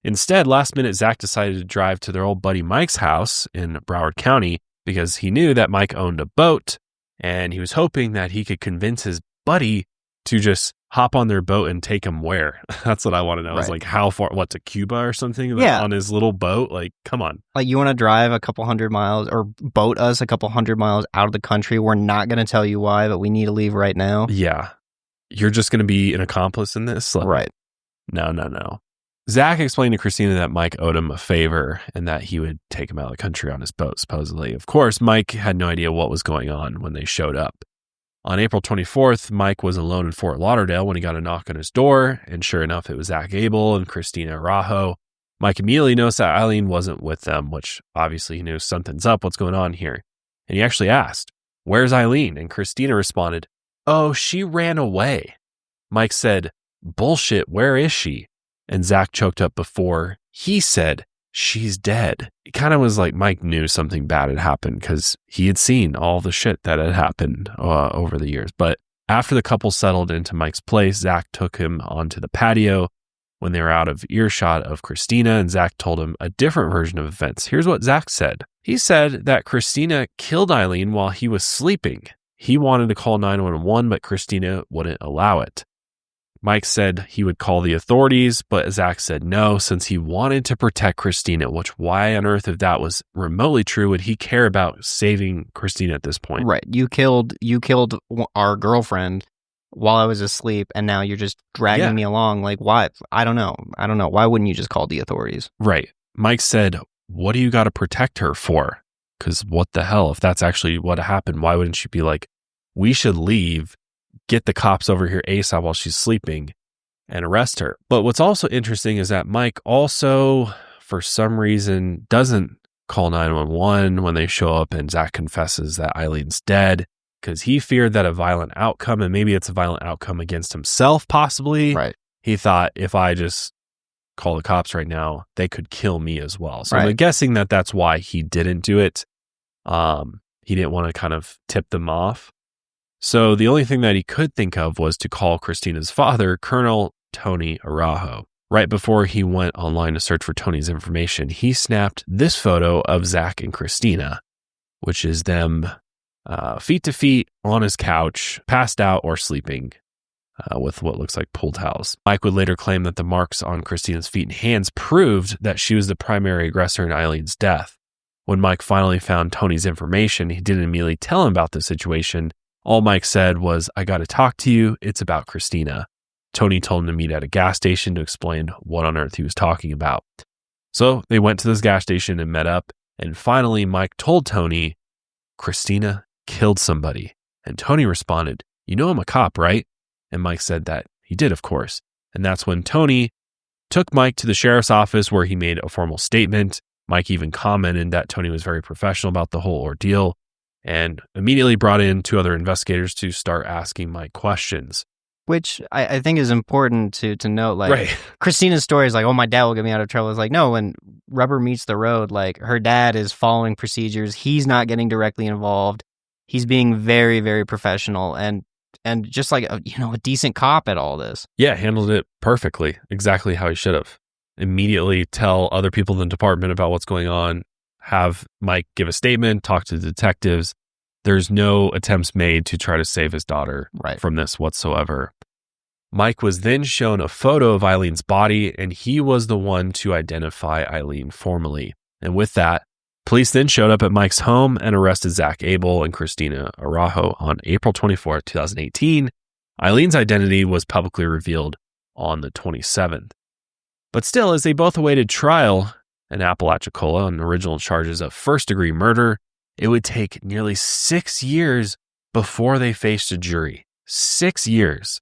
Instead, last minute, Zach decided to drive to their old buddy Mike's house in Broward County because he knew that Mike owned a boat, and he was hoping that he could convince his buddy to just hop on their boat and take him where? That's what I want to know. Right. Is like how far, to Cuba or something? Yeah. On his little boat? Like, come on. Like, you want to drive a couple 100 miles or boat us a couple 100 miles out of the country? We're not going to tell you why, but we need to leave right now. Yeah. You're just going to be an accomplice in this? Like, right. No. Zach explained to Christina that Mike owed him a favor and that he would take him out of the country on his boat, supposedly. Of course, Mike had no idea what was going on when they showed up. On April 24th, Mike was alone in Fort Lauderdale when he got a knock on his door, and sure enough, it was Zach Abell and Christina Araujo. Mike immediately noticed that Aileen wasn't with them, which obviously he knew something's up, what's going on here. And he actually asked, "Where's Aileen?" And Christina responded, "Oh, she ran away." Mike said, "Bullshit, where is she?" And Zach choked up before he said, "She's dead." It kind of was like Mike knew something bad had happened because he had seen all the shit that had happened over the years. But after the couple settled into Mike's place, Zach took him onto the patio when they were out of earshot of Christina, and Zach told him a different version of events. Here's what Zach said. He said that Christina killed Aileen while he was sleeping. He wanted to call 911, but Christina wouldn't allow it. Mike said he would call the authorities, but Zach said no, since he wanted to protect Christina, which why on earth, if that was remotely true, would he care about saving Christina at this point? Right. You killed our girlfriend while I was asleep, and now you're just dragging me along. Like, why? I don't know. Why wouldn't you just call the authorities? Right. Mike said, "What do you got to protect her for? Because what the hell, if that's actually what happened, why wouldn't you be like, we should leave, get the cops over here ASAP while she's sleeping and arrest her?" But what's also interesting is that Mike also, for some reason, doesn't call 911 when they show up and Zach confesses that Eileen's dead because he feared that a violent outcome, and maybe it's a violent outcome against himself, possibly. Right. He thought, if I just call the cops right now, they could kill me as well. So right. I'm guessing that that's why he didn't do it. He didn't want to kind of tip them off. So the only thing that he could think of was to call Christina's father, Colonel Tony Araujo. Right before he went online to search for Tony's information, he snapped this photo of Zach and Christina, which is them feet to feet on his couch, passed out or sleeping with what looks like pool towels. Mike would later claim that the marks on Christina's feet and hands proved that she was the primary aggressor in Aileen's death. When Mike finally found Tony's information, he didn't immediately tell him about the situation. All Mike said was, "I got to talk to you. It's about Christina." Tony told him to meet at a gas station to explain what on earth he was talking about. So they went to this gas station and met up. And finally, Mike told Tony, "Christina killed somebody." And Tony responded, "You know I'm a cop, right?" And Mike said that he did, of course. And that's when Tony took Mike to the sheriff's office where he made a formal statement. Mike even commented that Tony was very professional about the whole ordeal and immediately brought in 2 other investigators to start asking Mike questions. Which I think is important to note. Like, Right. Christina's story is like, "Oh, my dad will get me out of trouble." It's like, no, when rubber meets the road, like, her dad is following procedures. He's not getting directly involved. He's being very, very professional and just like a decent cop at all this. Yeah, handled it perfectly, exactly how he should have. Immediately tell other people in the department about what's going on, have Mike give a statement, talk to the detectives. There's no attempts made to try to save his daughter from this whatsoever. Mike was then shown a photo of Aileen's body, and he was the one to identify Aileen formally. And with that, police then showed up at Mike's home and arrested Zach Abell and Christina Araujo on April 24th, 2018. Aileen's identity was publicly revealed on the 27th. But still, as they both awaited trial in Apalachicola on original charges of first-degree murder, it would take nearly 6 years before they faced a jury. 6 years.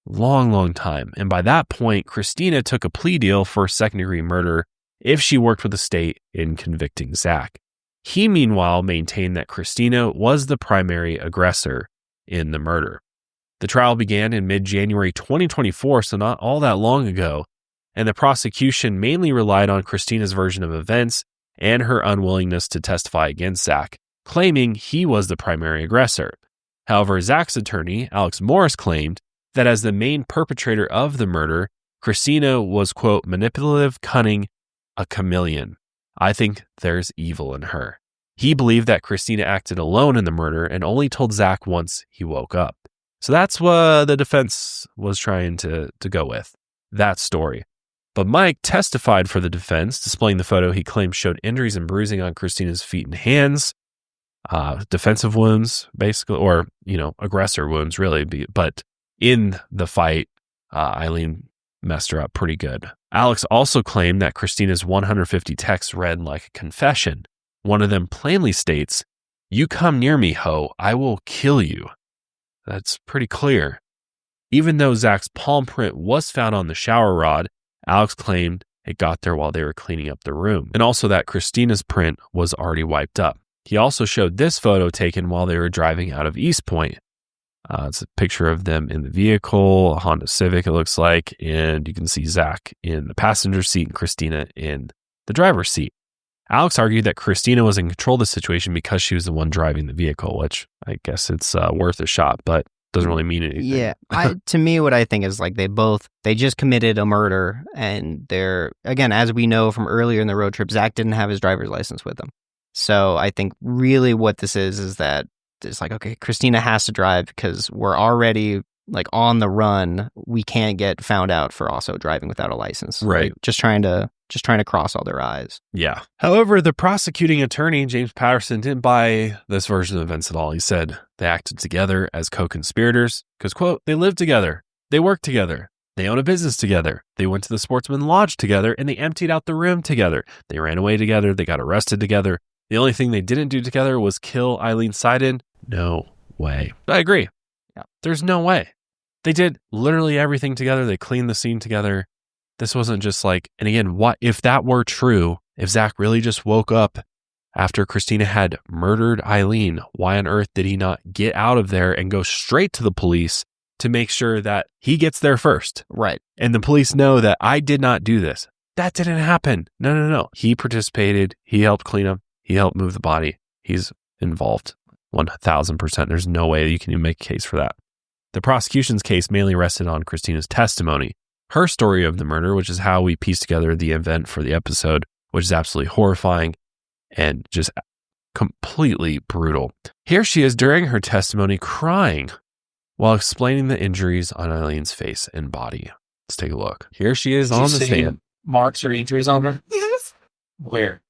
Long, long time. And by that point, Christina took a plea deal for second-degree murder if she worked with the state in convicting Zach. He, meanwhile, maintained that Christina was the primary aggressor in the murder. The trial began in mid-January 2024, so not all that long ago, and the prosecution mainly relied on Christina's version of events and her unwillingness to testify against Zach, claiming he was the primary aggressor. However, Zach's attorney, Alex Morris, claimed that as the main perpetrator of the murder, Christina was, quote, manipulative, cunning, a chameleon. I think there's evil in her. He believed that Christina acted alone in the murder and only told Zach once he woke up. So that's what the defense was trying to go with, that story. But Mike testified for the defense, displaying the photo he claimed showed injuries and bruising on Christina's feet and hands, defensive wounds, basically, or, aggressor wounds, really. But in the fight, Aileen messed her up pretty good. Alex also claimed that Christina's 150 texts read like a confession. One of them plainly states, "You come near me, ho, I will kill you." That's pretty clear. Even though Zach's palm print was found on the shower rod, Alex claimed it got there while they were cleaning up the room, and also that Christina's print was already wiped up. He also showed this photo taken while they were driving out of East Point. It's a picture of them in the vehicle, a Honda Civic it looks like, and you can see Zach in the passenger seat and Christina in the driver's seat. Alex argued that Christina was in control of the situation because she was the one driving the vehicle, which I guess it's worth a shot, but doesn't really mean anything. Yeah. To me, what I think is like they just committed a murder, and they're, again, as we know from earlier in the road trip, Zach didn't have his driver's license with him. So I think really what this is that it's like, okay, Christina has to drive because we're already like on the run. We can't get found out for also driving without a license. Right. Like, just trying to cross all their eyes. Yeah. However, the prosecuting attorney, James Patterson, didn't buy this version of events at all. He said they acted together as co-conspirators because, quote, they lived together. They worked together. They own a business together. They went to the Sportsman Lodge together and they emptied out the room together. They ran away together. They got arrested together. The only thing they didn't do together was kill Aileen Seiden. No way. I agree. Yeah. There's no way. They did literally everything together. They cleaned the scene together. This wasn't just like, and again, what if that were true, if Zach really just woke up after Christina had murdered Aileen, why on earth did he not get out of there and go straight to the police to make sure that he gets there first? Right. And the police know that I did not do this. That didn't happen. No. He participated. He helped clean up. He helped move the body. He's involved 1,000%. There's no way you can even make a case for that. The prosecution's case mainly rested on Christina's testimony. her story of the murder, which is how we piece together the event for the episode, which is absolutely horrifying and just completely brutal. Here she is during her testimony crying while explaining the injuries on Aileen's face and body. Let's take a look. Here she is on the stand. Marks or injuries on her? Yes. Where?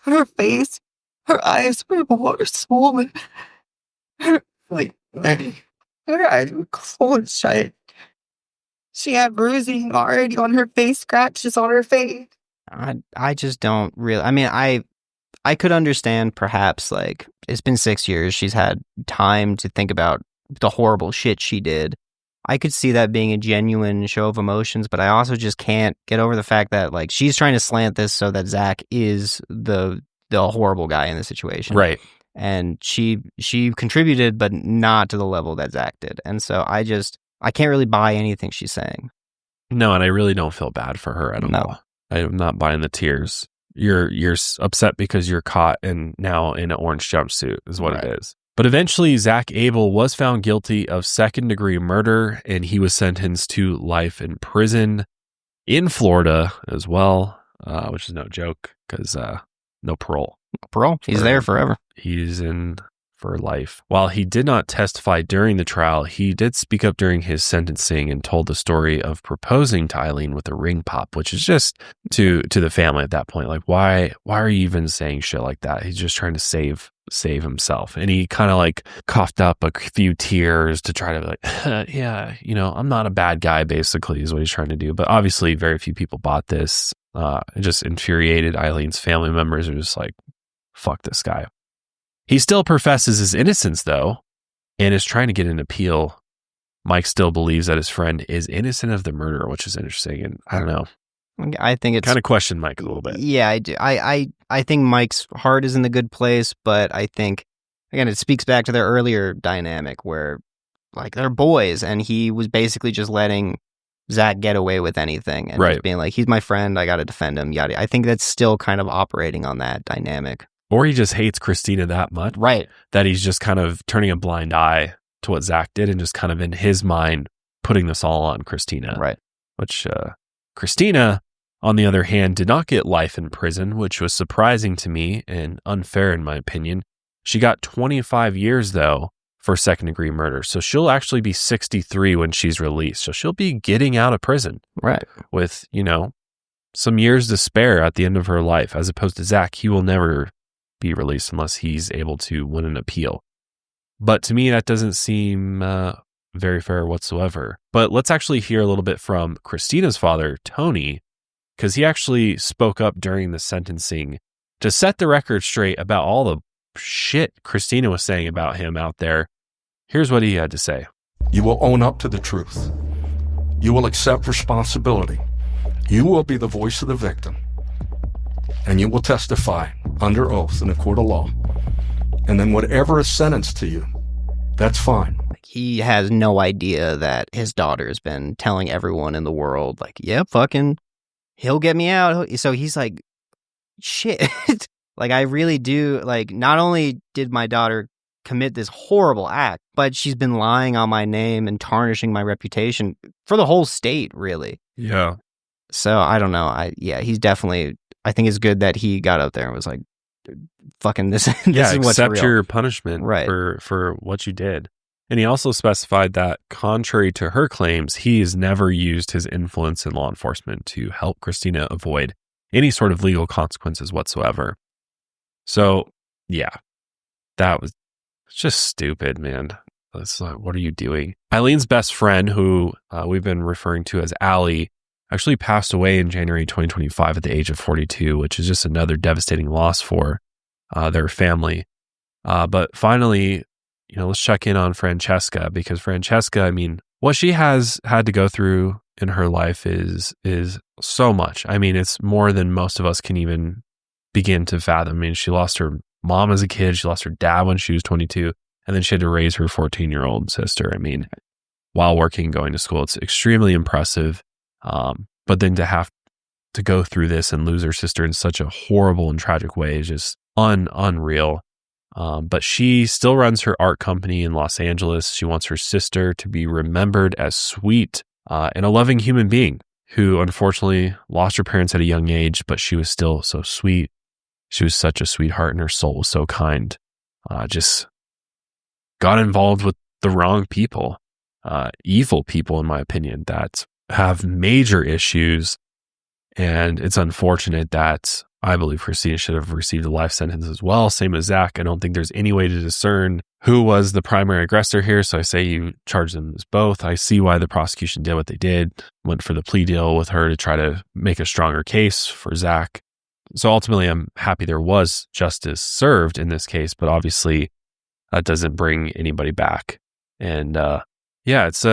Her face, her eyes were swollen. Her eyes were closed shut. She had bruising already on her face, scratches on her face. I just don't really. I mean, I could understand perhaps like it's been 6 years. She's had time to think about the horrible shit she did. I could see that being a genuine show of emotions, but I also just can't get over the fact that like she's trying to slant this so that Zach is the horrible guy in the situation. Right. And she contributed, but not to the level that Zach did. And so I can't really buy anything she's saying. No, and I really don't feel bad for her at all. I'm not buying the tears. You're upset because you're caught and now in an orange jumpsuit is what it is. But eventually, Zach Abell was found guilty of second-degree murder, and he was sentenced to life in prison in Florida as well, which is no joke because no parole. Parole? He's there forever. He's in for life. While he did not testify during the trial, he did speak up during his sentencing and told the story of proposing to Aileen with a ring pop, which is just to the family at that point. Like, why are you even saying shit like that? He's just trying to save himself. And he kind of like coughed up a few tears to try to like, yeah, I'm not a bad guy, basically, is what he's trying to do. But obviously, very few people bought this. It just infuriated Aileen's family members. Are just like, fuck this guy. He still professes his innocence, though, and is trying to get an appeal. Mike still believes that his friend is innocent of the murder, which is interesting. And I don't know. I think it's kind of question Mike a little bit. Yeah, I do. I think Mike's heart is in the good place, but I think, again, it speaks back to their earlier dynamic where, like, they're boys, and he was basically just letting Zach get away with anything and just being like, he's my friend, I got to defend him, yada. I think that's still kind of operating on that dynamic. Or he just hates Christina that much. Right. That he's just kind of turning a blind eye to what Zach did and just kind of in his mind putting this all on Christina. Right. Which Christina, on the other hand, did not get life in prison, which was surprising to me and unfair in my opinion. She got 25 years, though, for second-degree murder. So she'll actually be 63 when she's released. So she'll be getting out of prison. Right. With, some years to spare at the end of her life, as opposed to Zach. He will never be released unless he's able to win an appeal. But to me, that doesn't seem very fair whatsoever. But let's actually hear a little bit from Christina's father, Tony, because he actually spoke up during the sentencing to set the record straight about all the shit Christina was saying about him out there. Here's what he had to say. You will own up to the truth. You will accept responsibility. You will be the voice of the victim. And you will testify under oath in a court of law. And then whatever is sentenced to you, that's fine. He has no idea that his daughter has been telling everyone in the world, like, yeah, fucking, he'll get me out. So he's like, shit. Like, I really do. Like, not only did my daughter commit this horrible act, but she's been lying on my name and tarnishing my reputation for the whole state, really. Yeah. So I don't know. He's definitely, I think it's good that he got out there and was like, fucking this, this is what's real. Accept your punishment for what you did. And he also specified that, contrary to her claims, he has never used his influence in law enforcement to help Christina avoid any sort of legal consequences whatsoever. So, yeah, that was just stupid, man. It's like, what are you doing? Aileen's best friend, who we've been referring to as Allie, actually passed away in January 2025 at the age of 42, which is just another devastating loss for their family. But finally, let's check in on Francesca, because Francesca, I mean, what she has had to go through in her life is so much. I mean, it's more than most of us can even begin to fathom. I mean, she lost her mom as a kid. She lost her dad when she was 22, and then she had to raise her 14-year-old sister. I mean, while working and going to school, it's extremely impressive. But then to have to go through this and lose her sister in such a horrible and tragic way is just unreal. But she still runs her art company in Los Angeles. She wants her sister to be remembered as sweet and a loving human being. who unfortunately lost her parents at a young age, but she was still so sweet. She was such a sweetheart and her soul was so kind. Just got involved with the wrong people, evil people, in my opinion, that have major issues. And it's unfortunate that I believe Christina should have received a life sentence as well. Same as Zach. I don't think there's any way to discern who was the primary aggressor here. So I say you charge them as both. I see why the prosecution did what they did, went for the plea deal with her to try to make a stronger case for Zach. So ultimately, I'm happy there was justice served in this case, but obviously that doesn't bring anybody back. And yeah, it's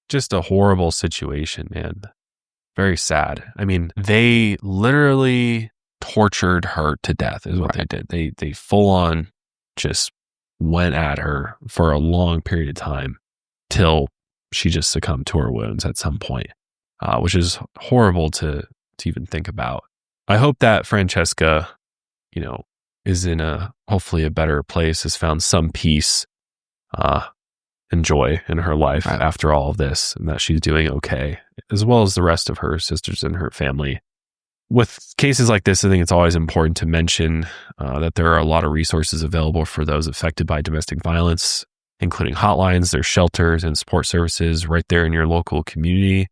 just a horrible situation, man. Very sad. I mean, they literally tortured her to death is what they did. They full on just went at her for a long period of time till she just succumbed to her wounds at some point, which is horrible to even think about. I hope that Francesca, is in hopefully a better place, has found some peace and joy in her life after all of this, and that she's doing okay, as well as the rest of her sisters and her family. With cases like this, I think it's always important to mention that there are a lot of resources available for those affected by domestic violence, including hotlines, there's shelters and support services right there in your local community.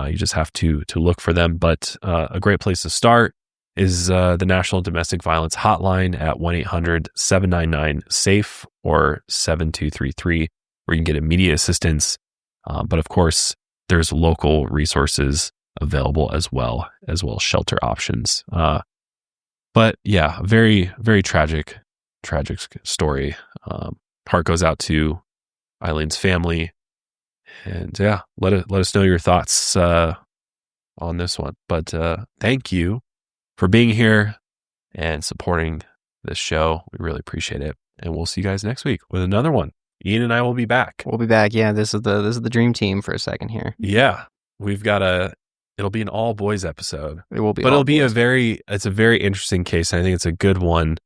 You just have to look for them. But a great place to start is the National Domestic Violence Hotline at 1-800-799-SAFE or 7233, where you can get immediate assistance. But of course, there's local resources available as well as shelter options. But yeah, very, very tragic story. Heart goes out to Aileen's family. And yeah, let us know your thoughts on this one. But thank you for being here and supporting this show. We really appreciate it. And we'll see you guys next week with another one. Ian and I will be back. We'll be back. Yeah, this is the dream team for a second here. Yeah, we've got it'll be an all boys episode. It will be, but it'll be it's a very interesting case. And I think it's a good one,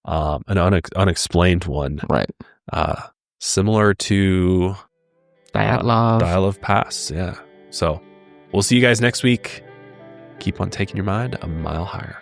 an unexplained one, right? Similar to Dial of Past. Yeah. So we'll see you guys next week. Keep on taking your mind a mile higher.